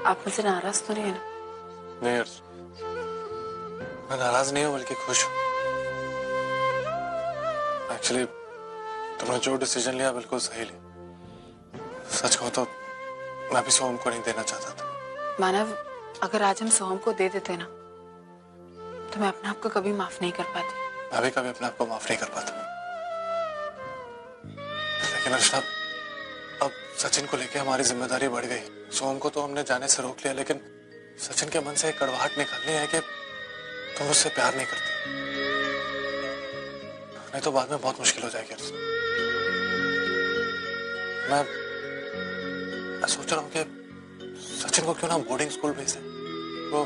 आप मुझसे नाराज तो नहीं है ना? नहीं अर्ज, मैं नाराज नहीं हूँ बल्कि खुश हूँ। एक्चुअली तुमने जो डिसीजन लिया बिल्कुल सही लिया। सच कहूँ तो मैं भी सोहम को नहीं देना चाहता था। मानव, अगर आज हम सोहम को दे देते ना तो मैं अपने आप को कभी माफ नहीं कर पाती। मैं भी कभी अपने आप को माफ नहीं कर पाता। लेकिन अर्चना, अब सचिन को लेके हमारी जिम्मेदारी बढ़ गई। सोहम को तो हमने जाने से रोक लिया, लेकिन सचिन के मन से एक कड़वाहट निकालनी है कि तुम उससे प्यार नहीं करती। नहीं तो बाद में बहुत मुश्किल हो जाएगी अर्चना। मैं सोच रहा हूँ कि सचिन को क्यों ना बोर्डिंग स्कूल भेजे। वो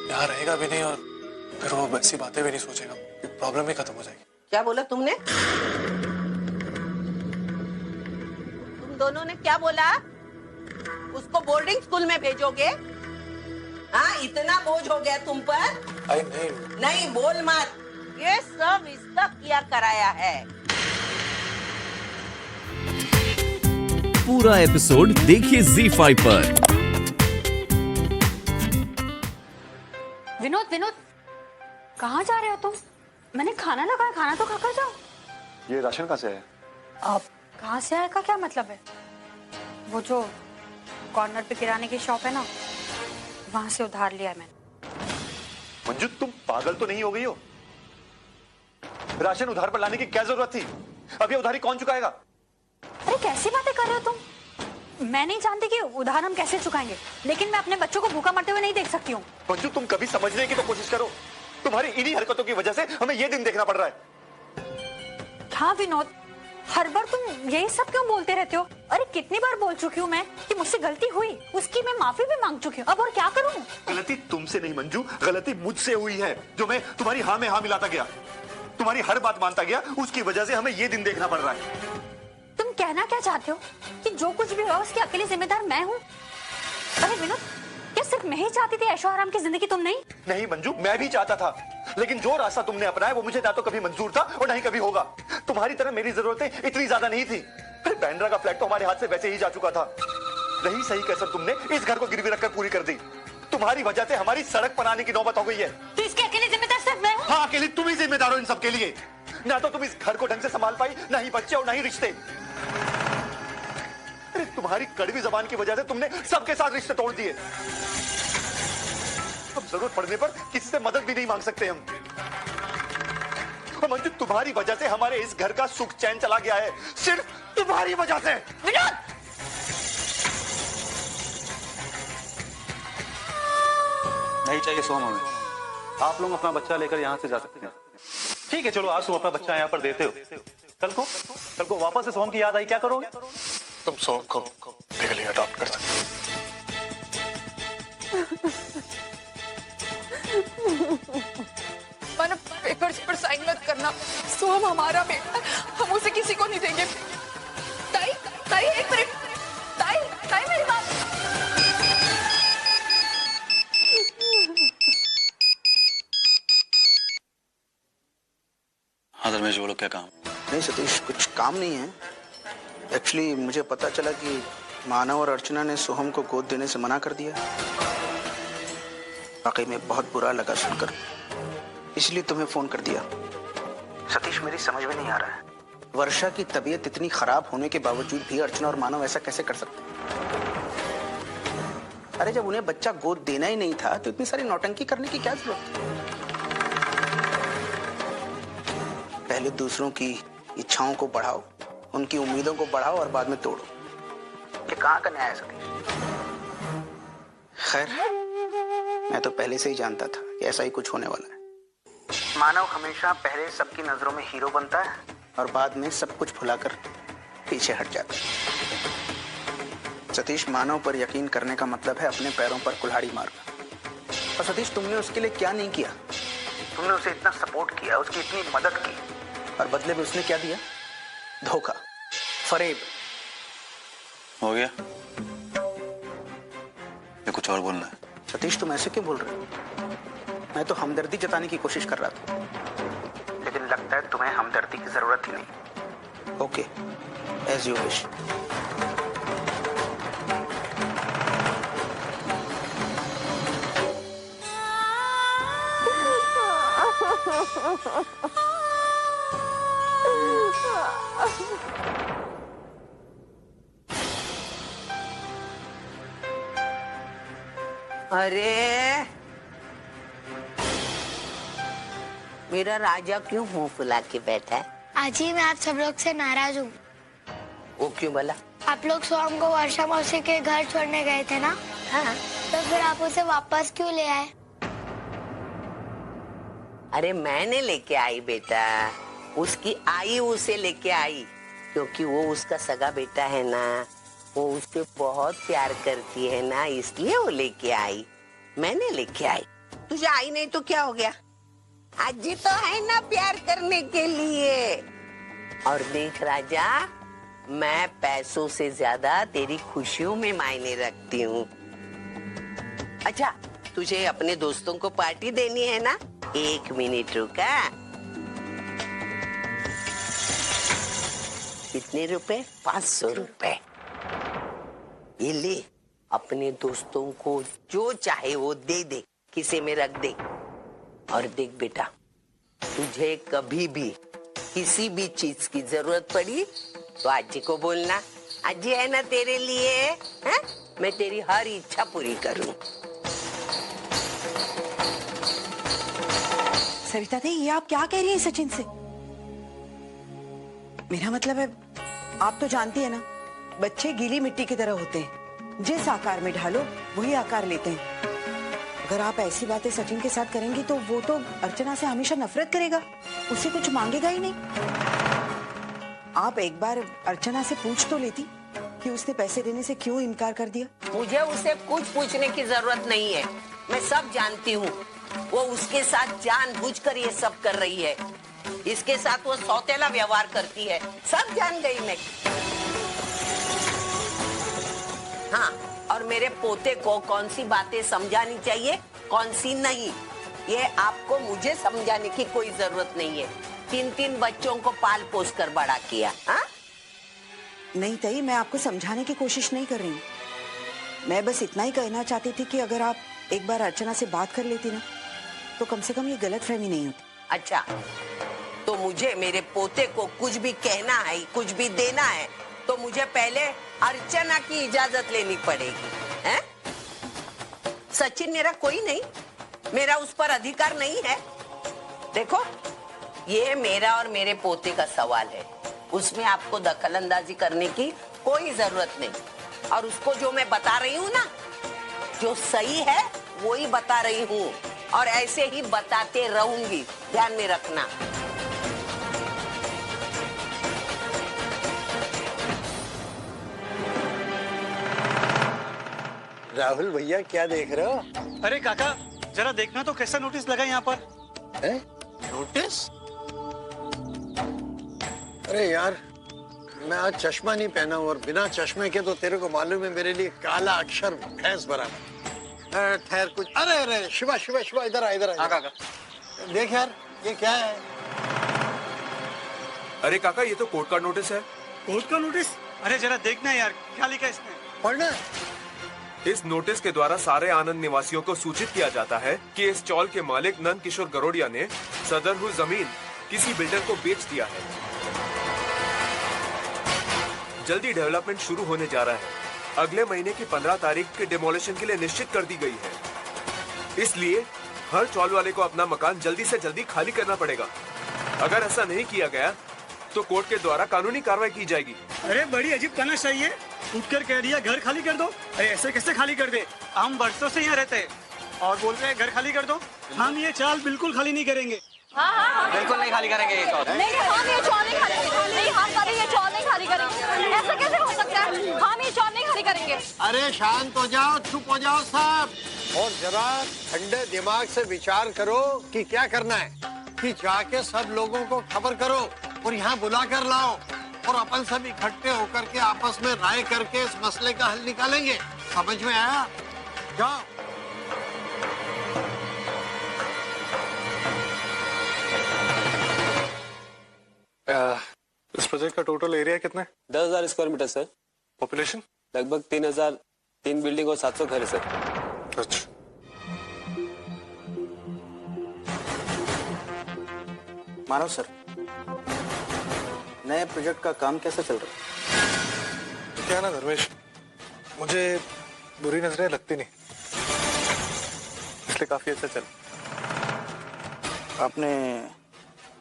यहाँ रहेगा भी नहीं और फिर वो वैसी बातें भी नहीं सोचेगा। प्रॉब्लम ही खत्म हो जाएगी। क्या बोला तुमने? तुम दोनों ने क्या बोला? उसको बोर्डिंग स्कूल में भेजोगे? हाँ, इतना बोझ हो गया तुम पर? नहीं नहीं, बोल मत। ये सब इसका किया कराया है। पूरा एपिसोड देखिए ZEE5 पर। विनोद, विनोद, कहाँ जा रहे हो तुम? मैंने खाना लगाया, खाना तो खाकर जाओ। ये राशन कहाँ से है? अब कहाँ से आएगा क्या मतलब है? वो जो कॉर्नर पे किराने की शॉप है ना, वहां से उधार लिया है मैंने। मंजू, तुम पागल तो नहीं हो गई हो? राशन उधार पर लाने की क्या जरूरत थी? अब ये उधारी कौन चुकाएगा? अरे कैसी बातें कर रहे हो तुम? मैं नहीं जानती कि उधार हम कैसे चुकाएंगे, लेकिन मैं अपने बच्चों को भूखा मरते हुए नहीं देख सकती हूँ। मंजू, तुम कभी समझने की तो कोशिश करो। तुम्हारी इन्हीं हरकतों की वजह से हमें ये दिन देखना पड़ रहा है। हाँ विनोद, हर बार तुम यही सब क्यों बोलते रहते हो? अरे कितनी बार बोल चुकी हूँ मैं कि मुझसे गलती हुई, उसकी मैं माफी भी मांग चुकी हूँ। अब और क्या करूँ? गलती तुमसे नहीं मंजू, गलती मुझसे हुई है। जो मैं तुम्हारी हाँ में हाँ मिलाता गया, तुम्हारी हर बात मानता गया, उसकी वजह से हमें ये दिन देखना पड़ रहा है। तुम कहना क्या चाहते हो कि जो कुछ भी हुआ उसकी अकेली जिम्मेदार मैं हूँ? अरे विनोद, क्या सिर्फ मैं ही चाहती थी ऐशो आराम की जिंदगी, तुम नहीं? नहीं मंजू, मैं भी चाहता था, लेकिन जो रास्ता तुमने अपनाया वो मुझे ना तो कभी मंजूर था और ना ही कभी होगा। तुम्हारी तरह मेरी जरूरतें इतनी ज्यादा नहीं थी। बैंड्रा का फ्लैट तो हमारे हाथ से वैसे ही जा चुका था। रही सही कसर तुमने इस घर को गिरवी रखकर पूरी कर दी। तुम्हारी वजह से हमारी सड़क बनाने की नौबत हो गई है। तो इसके अकेले जिम्मेदार सिर्फ मैं हूँ? हाँ, अकेली तुम ही जिम्मेदार हो इन सब के लिए। ना तो तुम इस घर को ढंग से संभाल पाई, ना ही बच्चे और ना ही रिश्ते। अरे तुम्हारी कड़वी जबान की वजह से तुमने सबके साथ रिश्ते तोड़ दिए। अब जरूरत पड़ने पर किसी से मदद भी नहीं मांग सकते हम। मंजू, तुम्हारी वजह से हमारे इस घर का सुख चैन चला गया है, सिर्फ तुम्हारी वजह से। विनोद! नहीं चाहिए सोम हमें। आप लोग अपना बच्चा लेकर यहाँ से जा सकते हैं। ठीक है, चलो आज तुम अपना बच्चा यहाँ पर देते हो, कल को वापस से सोम की याद आई, क्या करोगे? तुम सोहम को लीगली अडॉप्ट कर सकते हो। मानो पेपर्स पर साइन मत करना। सोहम हमारा बेटा, हम उसे किसी को नहीं देंगे। ताई, ताई एक मिनट, ताई, ताई मेरी बात। हाँ धर्मेश, बोलो क्या काम? नहीं सतीश, कुछ काम नहीं है। एक्चुअली मुझे पता चला कि मानव और अर्चना ने सोहम को गोद देने से मना कर दिया। वाकई में बहुत बुरा लगा सुनकर, इसलिए तुम्हें फोन कर दिया। सतीश, मेरी समझ में नहीं आ रहा है, वर्षा की तबीयत इतनी खराब होने के बावजूद भी अर्चना और मानव ऐसा कैसे कर सकते? अरे जब उन्हें बच्चा गोद देना ही नहीं था तो इतनी सारी नौटंकी करने की क्या जरूरत थी? पहले दूसरों की इच्छाओं को बढ़ाओ, उनकी उम्मीदों को बढ़ाओ और बाद में तोड़ो। ये कहाँ का न्याय है सतीश? खैर, मैं तो पहले से ही जानता था कि ऐसा ही कुछ होने वाला है। मानव हमेशा पहले सबकी नजरों में हीरो बनता है और बाद में सब कुछ भुलाकर पीछे हट जाता है। सतीश, मानव पर यकीन करने का मतलब है अपने पैरों पर कुल्हाड़ी मारना। और सतीश, तुमने उसके लिए क्या नहीं किया? तुमने उसे इतना सपोर्ट किया, उसकी इतनी मदद की, और बदले में उसने क्या दिया? धोखा, फरेब। हो गया? ये कुछ और बोलना है? सतीश, तुम ऐसे क्यों बोल रहे हो? मैं तो हमदर्दी जताने की कोशिश कर रहा था, लेकिन लगता है तुम्हें हमदर्दी की जरूरत ही नहीं। Okay, as you wish. अरे मेरा राजा क्यों मुंह फुला के बैठा है? आजी मैं आप सब लोग से नाराज हूँ। वो क्यों बोला? आप लोग सोहम को वर्षा मौसी के घर छोड़ने गए थे ना? हाँ। तो फिर आप उसे वापस क्यों ले आए? अरे मैंने लेके आई बेटा, उसकी आई उसे लेके आई, क्योंकि वो उसका सगा बेटा है ना, वो उससे बहुत प्यार करती है ना, इसलिए वो लेके आई। मैंने लेके आई। तुझे आई नहीं तो क्या हो गया? आजी तो है ना प्यार करने के लिए। और देख राजा, मैं पैसों से ज्यादा तेरी खुशियों में मायने रखती हूँ। अच्छा, तुझे अपने दोस्तों को पार्टी देनी है ना? 1 मिनट रुका। कितने रुपए? 500 रुपए। ये ले, अपने दोस्तों को जो चाहे वो दे दे, किसी में रख दे। और देख बेटा, तुझे कभी भी किसी भी चीज की जरूरत पड़ी तो आजी को बोलना। आजी है ना तेरे लिए, है? मैं तेरी हर इच्छा पूरी करूं। सरिता दी, ये आप क्या कह रही हैं सचिन से? मेरा मतलब है, आप तो जानती है ना, बच्चे गीली मिट्टी की तरह होते हैं, जिस आकार में ढालो वही आकार लेते हैं। अगर आप ऐसी बातें सचिन के साथ करेंगी तो वो तो अर्चना से हमेशा नफरत करेगा, उससे कुछ मांगेगा ही नहीं। आप एक बार अर्चना से पूछ तो लेती कि उसने पैसे देने से क्यों इनकार कर दिया। मुझे उसे कुछ पूछने की जरूरत नहीं है, मैं सब जानती हूँ। वो उसके साथ जानबूझकर ये सब कर रही है, इसके साथ वो सौतेला व्यवहार करती है, सब जान गई मैं। हाँ, और मेरे पोते को कौन सी बातें समझानी चाहिए, कौन सी नहीं, ये आपको मुझे समझाने की कोई जरूरत नहीं है। 3 बच्चों को पाल पोस कर बड़ा किया। हाँ? नहीं ताई, मैं आपको समझाने की कोशिश नहीं कर रही हूँ। मैं बस इतना ही कहना चाहती थी कि अगर आप एक बार अर्चना से बात कर लेती ना, तो कम से कम ये गलतफहमी नहीं होती। अच्छा, तो मुझे मेरे पोते को कुछ भी कहना है, कुछ भी देना है, तो मुझे पहले अर्चना की इजाजत लेनी पड़ेगी, हैं? सचिन मेरा कोई नहीं, मेरा उस पर अधिकार नहीं है। देखो, ये मेरा और मेरे पोते का सवाल है, उसमें आपको दखलंदाजी करने की कोई जरूरत नहीं। और उसको जो मैं बता रही हूँ ना, जो सही है वो ही बता रही हूँ, और ऐसे ही बताते रहूंगी, ध्यान में रखना। राहुल भैया, क्या देख रहे हो? अरे काका, जरा देखना तो कैसा नोटिस लगा यहाँ पर। है? नोटिस? अरे यार, मैं आज चश्मा नहीं पहना हूँ, और बिना चश्मे के तो तेरे को मालूम है मेरे लिए काला अक्षर भैंस बराबर। ठहर कुछ। अरे अरे शिवा शिवा शिवा, इधर आ इधर आ। काका देख यार, ये क्या है? अरे काका, ये तो कोर्ट का नोटिस है। कोर्ट का नोटिस? अरे जरा देखना यार, क्या लिखा है इसमें। पढ़ना। इस नोटिस के द्वारा सारे आनंद निवासियों को सूचित किया जाता है कि इस चौल के मालिक नंद किशोर गरोडिया ने सदर हुई जमीन किसी बिल्डर को बेच दिया है। जल्दी डेवलपमेंट शुरू होने जा रहा है। अगले महीने की 15 तारीख के डिमोलिशन के लिए निश्चित कर दी गई है। इसलिए हर चौल वाले को अपना मकान जल्दी से जल्दी खाली करना पड़ेगा। अगर ऐसा नहीं किया गया तो कोर्ट के द्वारा कानूनी कार्रवाई की जाएगी। अरे बड़ी अजीब तनाशाही है, उठकर कह दिया घर खाली कर दो। अरे ऐसे कैसे खाली कर दे, हम बरसों से यहाँ रहते हैं और बोल रहे हैं घर खाली कर दो। हम ये चाल बिल्कुल खाली नहीं करेंगे। हाँ, बिल्कुल नहीं खाली करेंगे ये चौल। नहीं, हम ये चौल नहीं खाली करेंगे। नहीं, हम कभी ये चौल नहीं खाली करेंगे। ऐसा कैसे हो सकता है? हम ये चौल नहीं खाली करेंगे। अरे शांत हो जाओ, चुप हो जाओ सब, और जरा ठंडे दिमाग से विचार करो कि क्या करना है। कि जाके सब लोगों को खबर करो और यहाँ बुला कर लाओ, और अपन सब इकट्ठे होकर के आपस में राय करके इस मसले का हल निकालेंगे। समझ में आया? जाओ। इस प्रोजेक्ट का टोटल एरिया कितना है? 10,000 स्क्वायर मीटर सर। पॉपुलेशन लगभग 3,000, 3 बिल्डिंग और 700 घर है सर। अच्छा, मानव सर, नए प्रोजेक्ट का काम कैसा चल रहा है? क्या ना धर्मेश, मुझे बुरी नजरें लगती नहीं, इसलिए काफी अच्छा चल। आपने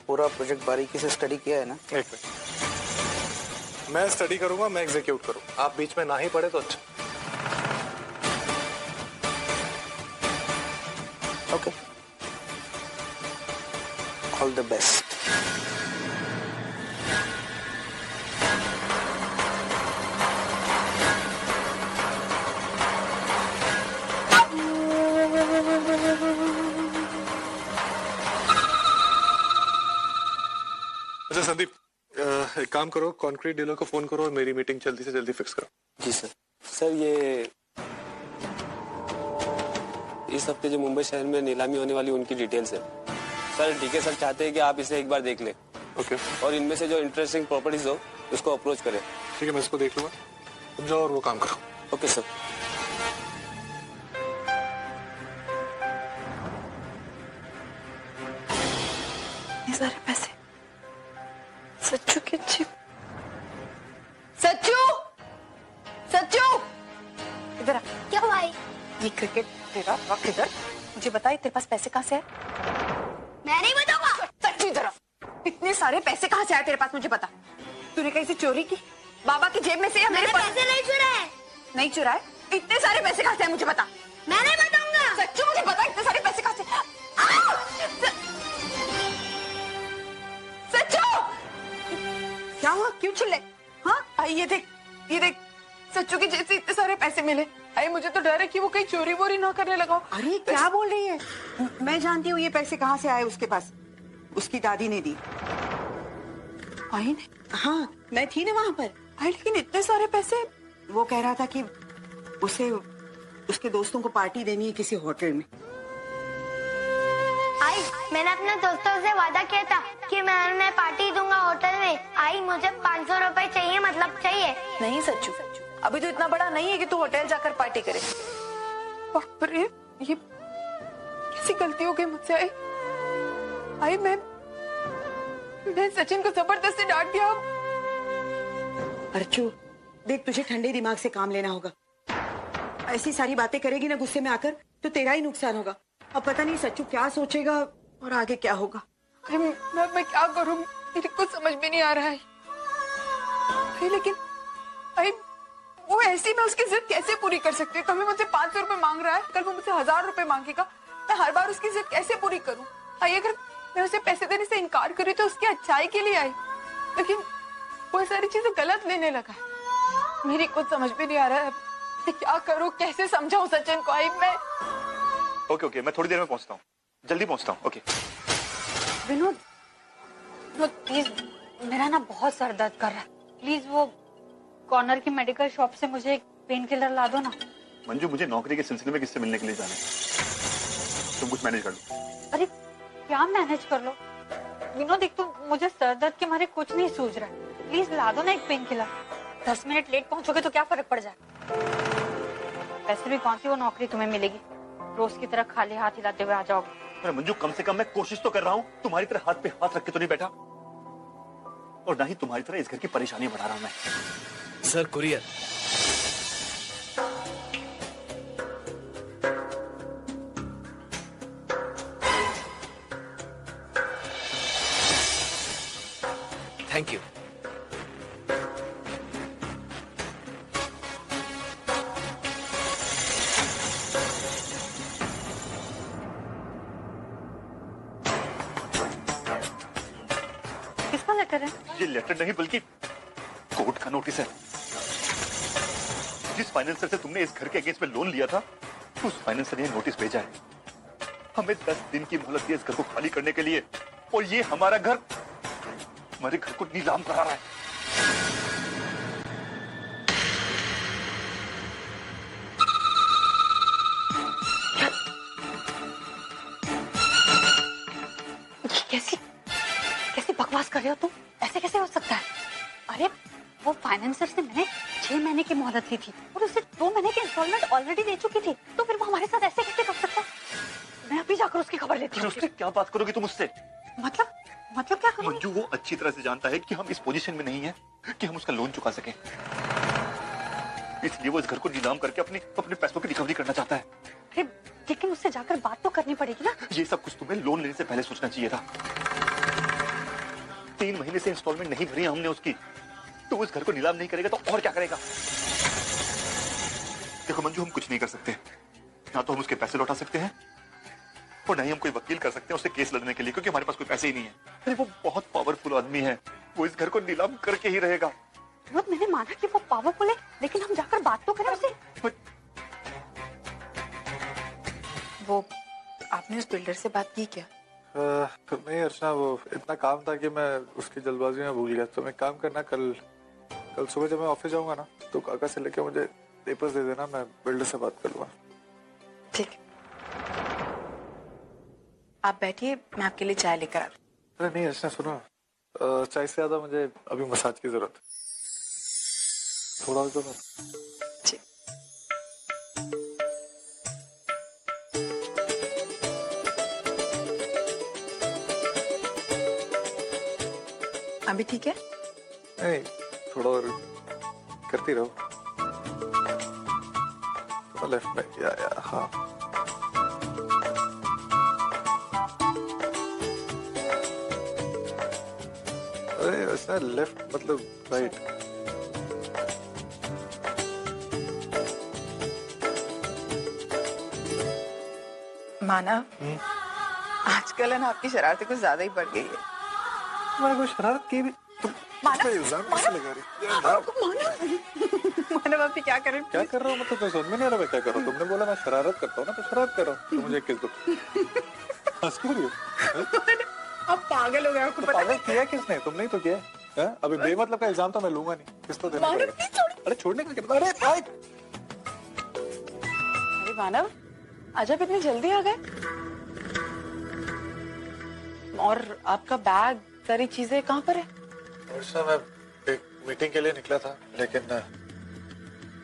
पूरा प्रोजेक्ट बारीकी से स्टडी किया है ना? एक मिनट, मैं स्टडी करूंगा, मैं एग्जीक्यूट करूँ, आप बीच में ना ही पढ़े तो अच्छा। Okay, all the best. अच्छा संदीप, एक काम करो, कॉन्क्रीट डीलर को फोन करो और मेरी मीटिंग जल्दी से जल्दी फिक्स करो। जी सर। सर ये इस हफ्ते जो मुंबई शहर में नीलामी होने वाली उनकी डिटेल्स है सर। डीके सर चाहते हैं कि आप इसे एक बार देख लें। ओके। और इनमें से जो इंटरेस्टिंग प्रॉपर्टीज हो उसको अप्रोच करें। ठीक है, मैं इसको देख लूंगा, तुम जाओ और वो काम करो। Okay sir. ये सारे पैसे सच्चू के चिप। सच्चू, सच्चू इधर आ। क्या भाई? ये क्रिकेट तेरा रख इधर। मुझे बता, तेरे पास पैसे कहाँ से आए? मैं नहीं बताऊंगा। सच्चू इधर आ। इतने सारे पैसे कहाँ से आए तेरे पास, मुझे बता। तूने कहीं से चोरी की? बाबा की जेब में से या मेरे पास? पैसे नहीं चुराए। नहीं चुराए? इतने सारे पैसे कहाँ से आए मुझे बता। मैं नहीं बताऊंगा। सच्चू मुझे बता, इतने सारे पैसे कहाँ से? सच्चू क्या हुआ, क्यों चिल्ले? हाँ आई, ये देख, ये देख, सच्चू की जेब से इतने सारे पैसे मिले। आई मुझे तो डर है कि वो कहीं चोरी वोरी ना करने लगा। अरे क्या बोल रही है? मैं जानती हूँ ये पैसे कहाँ से आए उसके पास। उसकी दादी ने दी। आई ने? हाँ, मैं थी ना वहाँ पर। आई, लेकिन इतने सारे पैसे? वो कह रहा था कि उसे उसके दोस्तों को पार्टी देनी है किसी होटल में। आई, मैंने अपने दोस्तों से वादा किया था कि मैं उन्हें पार्टी दूंगा होटल में। आई, मुझे 500 रुपए चाहिए, मतलब चाहिए। नहीं सच्चू, अभी तो इतना बड़ा नहीं है कि तू होटल जाकर पार्टी करे। बाप रे, ये कैसी गलती हो गई मुझसे। आई मैं सचिन को जबरदस्ती डांट दिया। अर्चू देख, तुझे ठंडे दिमाग से काम लेना होगा। ऐसी सारी बातें करेगी ना गुस्से में आकर तो तेरा ही नुकसान होगा। अब पता नहीं सच्चू क्या सोचेगा और आगे क्या होगा। मैं क्या करूं, मेरे को समझ में नहीं आ रहा है। लेकिन वो ऐसी मैं उसकी जिद कैसे पूरी कर सकती हूँ? कभी मुझसे 500 रुपए मांग रहा है, कल वो मुझसे 1000 रुपए मांगेगा। मैं हर बार उसकी जिद कैसे पूरी करूँ? अगर मैं उसे पैसे देने से इनकार करी तो उसकी अच्छाई के लिए आई, लेकिन वो सारी चीजें गलत लेने लगा है। मेरी कुछ समझ में नहीं आ रहा है, मैं क्या करूँ, कैसे समझाऊं सचिन को? आई मैं ओके, मैं थोड़ी देर में पहुंचता हूँ, जल्दी पहुंचता हूँ। ओके। विनोद, प्लीज, मेरा ना बहुत सर दर्द कर रहा है। प्लीज वो कॉर्नर की मेडिकल शॉप से मुझे एक पेन किलर ला दो ना। मंजू, मुझे नौकरी के सिलसिले में किससे मिलने के लिए जाना है, तुम कुछ मैनेज कर लो। अरे क्या मैनेज कर लो विनोद, एक तो मुझे सर दर्द के मारे कुछ नहीं सूझ रहा है। प्लीज ला दो ना एक पेन किलर। 10 मिनट लेट पहुंचोगे तो क्या फर्क पड़ जाए? वैसे भी कौन सी वो नौकरी तुम्हें मिलेगी, रोज की तरह खाली हाथ हिलाते हुए आ जाओगे। अरे मंजू, कम से कम मैं कोशिश तो कर रहा हूँ, तुम्हारी तरह हाथ पे हाथ रख के तो नहीं बैठा, और ना ही तुम्हारी तरह इस घर की परेशानी बढ़ा रहा हूं मैं। Sir courier. Thank you. किसका लेटर है? ये लेटर नहीं बल्कि कोर्ट का नोटिस है। जिस फाइनेंसर से तुमने इस घर के अगेंस्ट में लोन लिया था, उस फाइनेंसर ने नोटिस भेजा है। हमें 10 दिन की मोहलत दी इस घर को खाली करने के लिए, और ये हमारे घर को नीलाम करा रहा है। कैसी बकवास कर रहे हो तुम? ऐसे कैसे हो सकता है? अरे वो फाइनेंसर से मैंने 6 महीने की मोहलत ली थी और उसे 2 महीने की इंस्टॉलमेंट ऑलरेडी दे चुकी थी, तो फिर वो हमारे साथ ऐसे कैसे कर सकता है? मैं अभी जाकर उसकी खबर लेती हूँ। उससे क्या बात करोगी तुम उससे? मतलब क्या करूंगी? मंजू वो अच्छी तरह से जानता है कि हम इस पोजीशन में नहीं है कि हम उसका लोन चुका सकें, इसलिए वो इस घर को नीलाम करके अपने पैसों की रिकवरी करना चाहता है। अरे लेकिन उससे जाकर बात तो करनी पड़ेगी ना। ये सब कुछ तुम्हें लोन लेने से पहले सोचना चाहिए था। 3 महीने से इंस्टॉलमेंट नहीं भरी हमने उसकी, तो वो इस घर को नीलाम नहीं करेगा तो और क्या करेगा? देखो मंजू, हम कुछ नहीं कर सकते, ना तो हम उसके पैसे लौटा सकते हैं और ना ही हम कोई वकील कर सकते हैं उससे केस लड़ने के लिए, क्योंकि हमारे पास कोई पैसे ही नहीं है। अरे वो बहुत पावरफुल आदमी है, वो इस घर को नीलाम करके ही रहेगा। विनोद, मैंने माना कि वो पावरफुल है, लेकिन हम जाकर बात तो करें उससे। वो आपने उस बिल्डर से बात की क्या? नहीं अर्चना, वो इतना काम था कि मैं उसकी जल्दबाजी में भूल गया। तो मैं काम करना, कल सुबह जब मैं ऑफिस जाऊंगा ना, तो काका से लेके मुझे पेपर्स दे देना, मैं बिल्डर से बात कर लूंगा। ठीक है, आप बैठिए, मैं आपके लिए चाय लेकर आती हूँ। अरे नहीं अर्चना, सुनो, चाय से ज्यादा मुझे अभी मसाज की जरूरत है, थोड़ा तो ना। अभी ठीक है? नहीं, थोड़ा और करती रहो। थोड़ा लेफ्ट में, या हाँ। अरे ऐसा लेफ्ट मतलब राइट। मानव, आजकल है ना आपकी शरारतें कुछ ज्यादा ही बढ़ गई है। मैंने कोई शरारत की भी? मानव, इल्जाम कैसे लगा रही? मानव आप क्या कर रहे हो? क्या कर रहा हूँ मतलब? तो समझ में नहीं आ रहा मैं क्या कर रहा हूँ। तुमने बोला मैं शरारत करता हूँ ना, तो शरारत कर रहा हूँ। तो मुझे किस दो? हंस क्यों रही हो? आप पागल हो गए, आपको पता पागल किया किसने? तुमने ही तो किया है। अभी बेमतलब का इल्जाम तो मैं लूंगा नहीं, किस तो देना पड़ेगा। अरे छोड़ने का कितना? अरे भाई, अरे मानव, आज आप इतनी जल्दी आ गए? और आपका बैग, सारी चीजें कहाँ पर है? वर्षा, मैं एक मीटिंग के लिए निकला था, लेकिन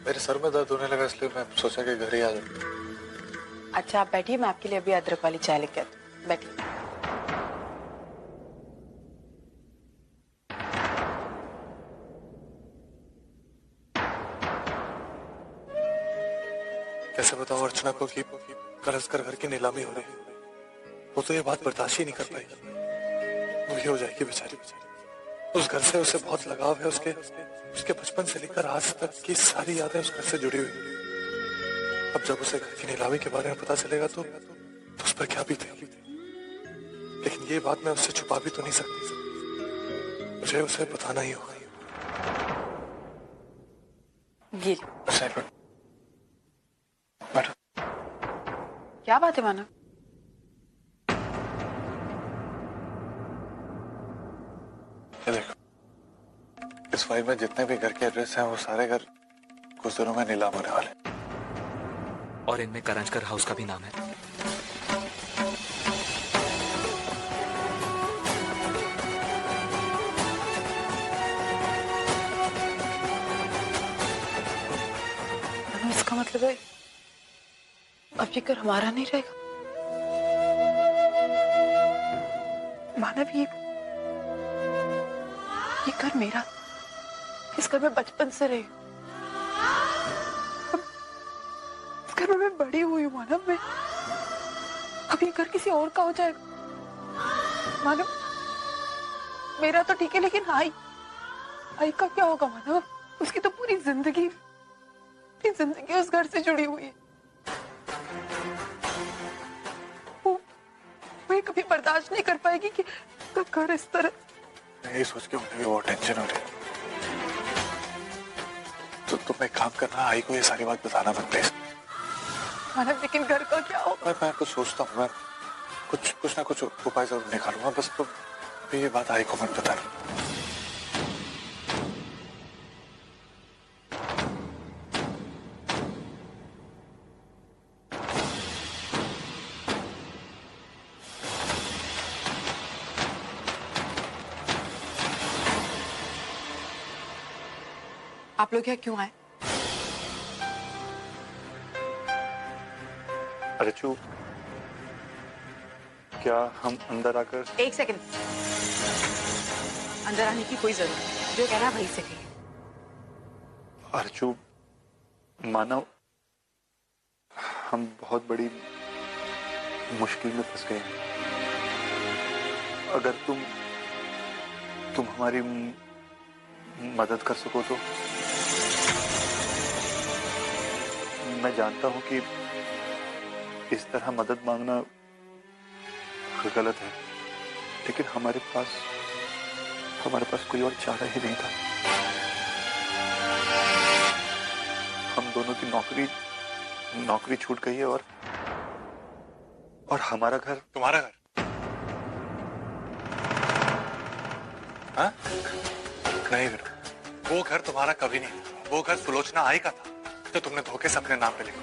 मेरे सर में दर्द होने लगा, इसलिए मैं सोचा कि घर ही आ जाऊं। अच्छा आप बैठिए, मैं आपके लिए अभी अदरक वाली चाय लेके आती हूँ, बैठिए। कैसे बताऊं अर्चना को कि कल इसकर घर की नीलामी हो रही है। वो तो ये बात बर्दाश्त ही नहीं कर पाएगी। वो ये हो जाएगी बेचारी। उस घर से उसे बहुत लगाव है, उसके बचपन से लेकर आज तक की सारी यादें उस घर से जुड़ी हुई। अब जब उसे घर की नीलामी के बारे में पता चलेगा तो उस पर क्या बीतेगी। लेकिन ये बात मैं उससे छुपा भी तो नहीं सकती, मुझे उसे बताना ही होगा। बैठो। क्या बात है मानव? ये देखो, इस फाइल में जितने भी घर के एड्रेस हैं, वो सारे घर कुछ दिनों में नीलाम होने वाले। और इनमें करंजकर हाउस का भी नाम है। इसका मतलब है अब ये घर हमारा नहीं रहेगा। मानव, ये घर मेरा, इस घर में बचपन से रही, इस घर में मैं बड़ी हुई हूँ मानव। मैं अब ये घर किसी और का हो जाएगा। मानव, मेरा तो ठीक है, लेकिन आई का क्या होगा मानव? उसकी तो पूरी जिंदगी उस घर से जुड़ी हुई है। वो ये कभी बर्दाश्त नहीं कर पाएगी कि घर इस तरह। यही सोच के मुझे भी बहुत टेंशन हो रही है। तो तुम एक काम करना, आई को ये सारी बात बताना मत प्लीज। मानव, लेकिन घर का क्या होगा? मैं कुछ सोचता हूँ, मैं कुछ ना कुछ उपाय जरूर निकालूंगा। बस तुम ये बात आई को मत बताना। आप लोग यहाँ क्यों आए? अरे चू, क्या हम अंदर आकर? एक सेकंड। अंदर आने की कोई जरूरत नहीं, जो कहना वही से कहिए। अर्जू, मानव, हम बहुत बड़ी मुश्किल में फंस गए हैं। अगर तुम हमारी मदद कर सको तो। मैं जानता हूं कि इस तरह मदद मांगना गलत है, लेकिन हमारे पास कोई और चारा ही नहीं था। हम दोनों की नौकरी छूट गई है और हमारा घर। तुम्हारा घर? हाँ? नहीं विनोद, वो घर तुम्हारा कभी नहीं था। वो घर सुलोचना आई का था, जो तुमने धोखे से अपने नाम पे लिखा।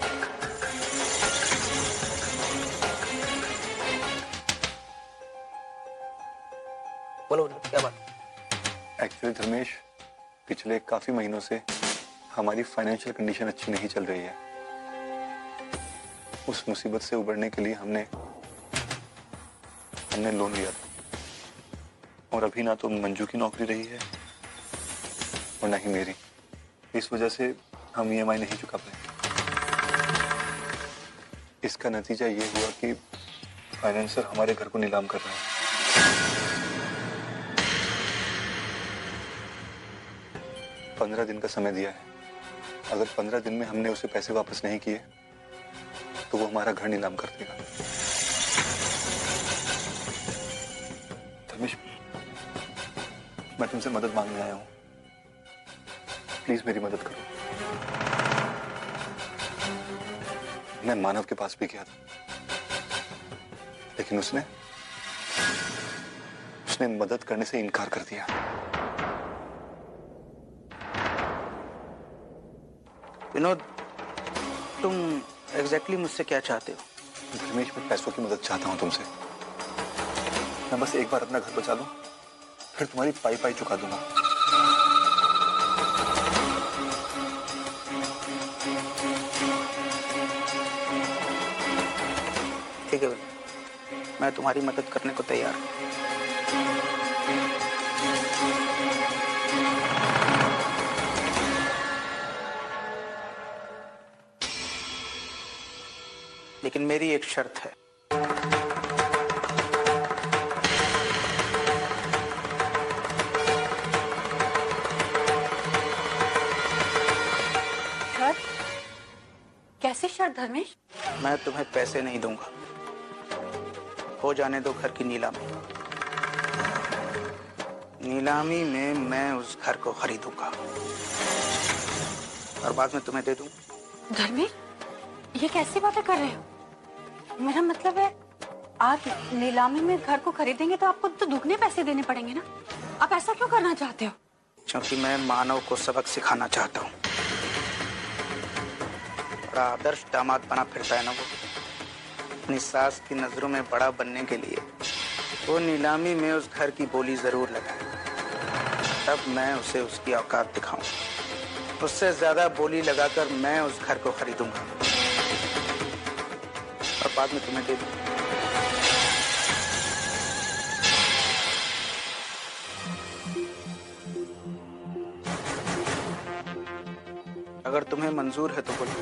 बोलो क्या बात? एक्चुअली धर्मेश, पिछले काफी महीनों से हमारी फाइनेंशियल कंडीशन अच्छी नहीं चल रही है। उस मुसीबत से उबरने के लिए हमने लोन लिया था, और अभी ना तो मंजू की नौकरी रही है और ना ही मेरी। इस वजह से हम EMI नहीं चुका पाए। इसका नतीजा ये हुआ कि फाइनेंसर हमारे घर को नीलाम कर रहा है। 15 दिन का समय दिया है। अगर 15 दिन में हमने उसे पैसे वापस नहीं किए तो वो हमारा घर नीलाम कर देगा। धर्मेश, मैं तुमसे मदद मांगने आया हूं। प्लीज मेरी मदद करो। मैं मानव के पास भी गया था, लेकिन उसने मदद करने से इनकार कर दिया। विनोद, तुम एग्जैक्टली मुझसे क्या चाहते हो? धर्मेश, मैं पैसों की मदद चाहता हूं तुमसे। मैं बस एक बार अपना घर बचा लूं, फिर तुम्हारी पाई चुका दूंगा। ठीक है, मैं तुम्हारी मदद करने को तैयार हूं। लेकिन मेरी एक शर्त है। शर्त? कैसी शर्त धर्मेश? मैं तुम्हें पैसे नहीं दूंगा। हो जाने दो घर की नीलामी। नीलामी में मैं उस घर को खरीदूंगा और बाद में तुम्हें दे दूंगा। धर्मेश, ये कैसी बातें कर रहे हो? मेरा मतलब है, आप नीलामी में घर को खरीदेंगे तो आपको तो दुगने पैसे देने पड़ेंगे ना। आप ऐसा क्यों करना चाहते हो? क्योंकि मैं मानव को सबक सिखाना चाहता हूँ। बड़ा आदर्श दामाद बना फिरता है ना वो। अपनी सास की नजरों में बड़ा बनने के लिए वो नीलामी में उस घर की बोली जरूर लगाए, तब मैं उसे उसकी औकात दिखाऊं। उससे ज्यादा बोली लगाकर मैं उस घर को खरीदूंगा और बाद में तुम्हें दे दूंगा। अगर तुम्हें मंजूर है तो बोलो।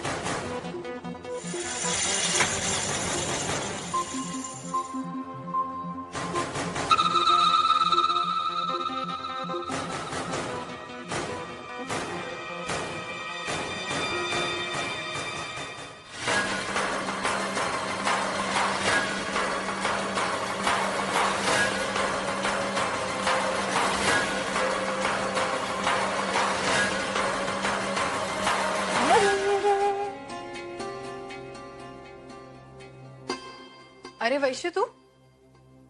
अरे वैश्य, तू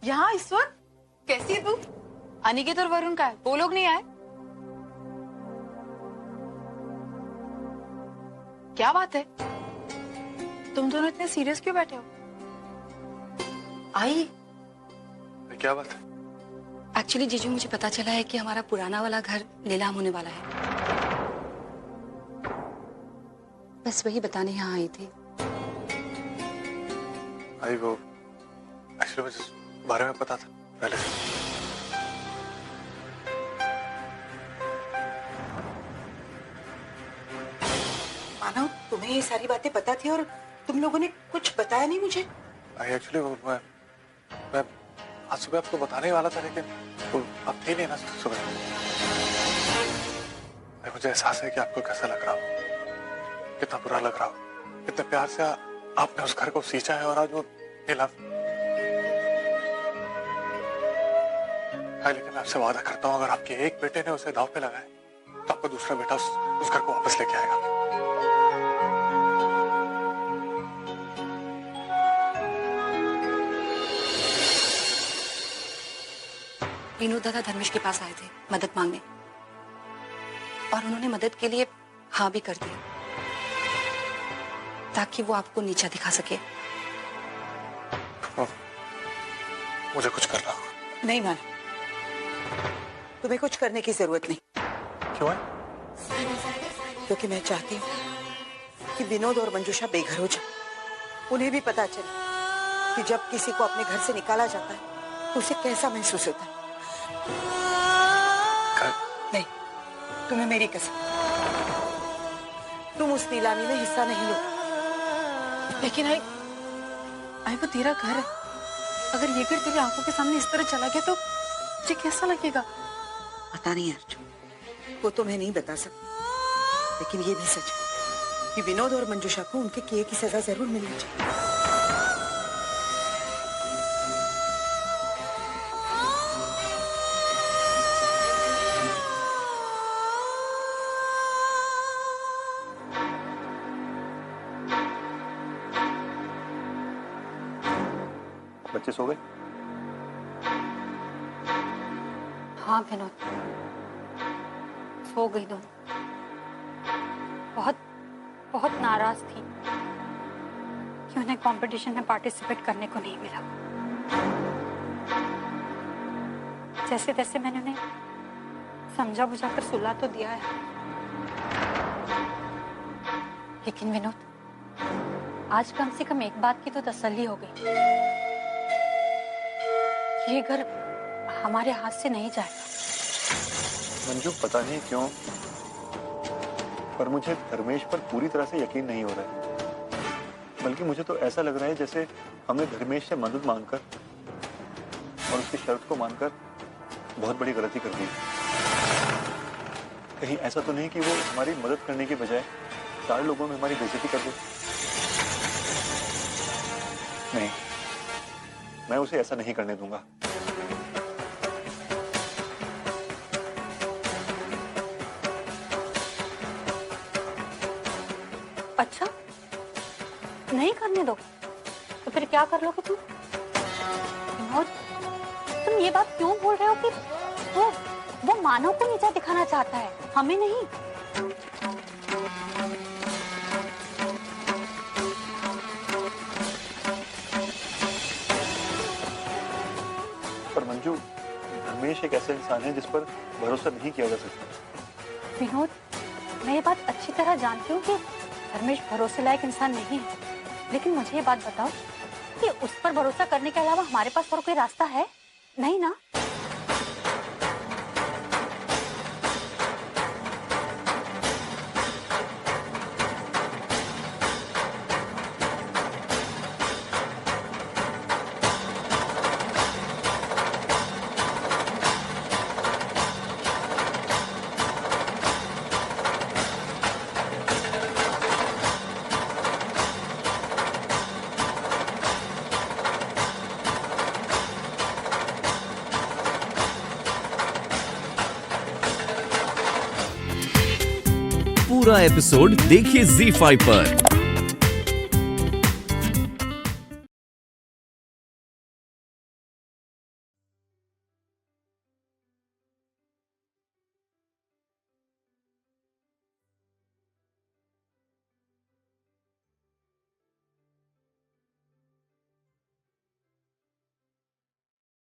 यहाँ इस वक्त? कैसी है तू? अनिकेत और वरुण का है, वो लोग नहीं आए? क्या बात है, तुम दोनों इतने सीरियस क्यों बैठे हो? आई क्या बात है? एक्चुअली जीजू, मुझे पता चला है कि हमारा पुराना वाला घर नीलाम होने वाला है। बस वही बताने यहाँ आई थी। आई वो एक्चुअली मुझे इस बारे में पता था पहले से। तुम्हें ये सारी बातें पता थी और तुम लोगों ने कुछ बताया नहीं मुझे? एक्चुअली मैं आज सुबह आपको बताने वाला था, लेकिन वो अब थे नहीं ना सुबह। मुझे एहसास है कि आपको कैसा लग रहा हो, कितना बुरा लग रहा हो, कितने प्यार से आपने उस घर को सींचा है और आज वो नीलाम। लेकिन मैं आपसे वादा करता हूँ, अगर आपके एक बेटे ने उसे दांव पे लगाए तो आपका दूसरा बेटा उस घर को वापस लेके आएगा। विनोद दादा धर्मेश के पास आए थे मदद मांगने, और उन्होंने मदद के लिए हाँ भी कर दिया ताकि वो आपको नीचा दिखा सके। मुझे कुछ करना होगा। नहीं मानो, तुम्हें कुछ करने की जरूरत नहीं। क्यों है? क्योंकि मैं चाहती हूँ कि विनोद और मंजूषा बेघर हो जाए। उन्हें भी पता चले कि जब किसी को अपने घर से निकाला जाता है तो उसे कैसा महसूस होता है। नहीं, तुम्हें मेरी कसम, तुम उस नीलामी में हिस्सा नहीं लो। लेकिन आई वो तेरा घर है, अगर ये घर तेरी आंखों के सामने इस तरह चला गया तो मुझे कैसा लगेगा? पता नहीं अर्जुन, वो तो मैं नहीं बता सकती, लेकिन ये भी सच है कि विनोद और मंजूषा को उनके किए की सजा जरूर मिलनी चाहिए। बच्चे सो गए? हाँ विनोद, सो गई दोनों। बहुत बहुत नाराज थी कि उन्हें कंपटीशन में पार्टिसिपेट करने को नहीं मिला। जैसे तैसे मैंने उन्हें समझा बुझाकर सुला तो दिया है, लेकिन विनोद आज कम से कम एक बात की तो तसल्ली हो गई, ये घर हमारे हाथ से नहीं जाएगा। मंजू, पता नहीं क्यों पर मुझे धर्मेश पर पूरी तरह से यकीन नहीं हो रहा है। बल्कि मुझे तो ऐसा लग रहा है जैसे हमने धर्मेश से मदद मांगकर और उसकी शर्त को मानकर बहुत बड़ी गलती कर दी। कहीं ऐसा तो नहीं कि वो हमारी मदद करने के बजाय 4 लोगों में हमारी बेइज्जती कर दे? नहीं, मैं उसे ऐसा नहीं करने दूंगा। अच्छा, नहीं करने दो तो फिर क्या कर लोगे तुम? विनोद, तुम ये बात क्यों बोल रहे हो कि वो मानव को नीचा दिखाना चाहता है, हमें नहीं? पर मंजू, धर्मेश एक ऐसा इंसान है जिस पर भरोसा नहीं किया जा सकता। विनोद, मैं ये बात अच्छी तरह जानती हूँ कि धर्मेश भरोसे लायक इंसान नहीं है, लेकिन मुझे ये बात बताओ कि उस पर भरोसा करने के अलावा हमारे पास और कोई रास्ता है? नहीं ना? पूरा एपिसोड देखिए ZEE5 पर।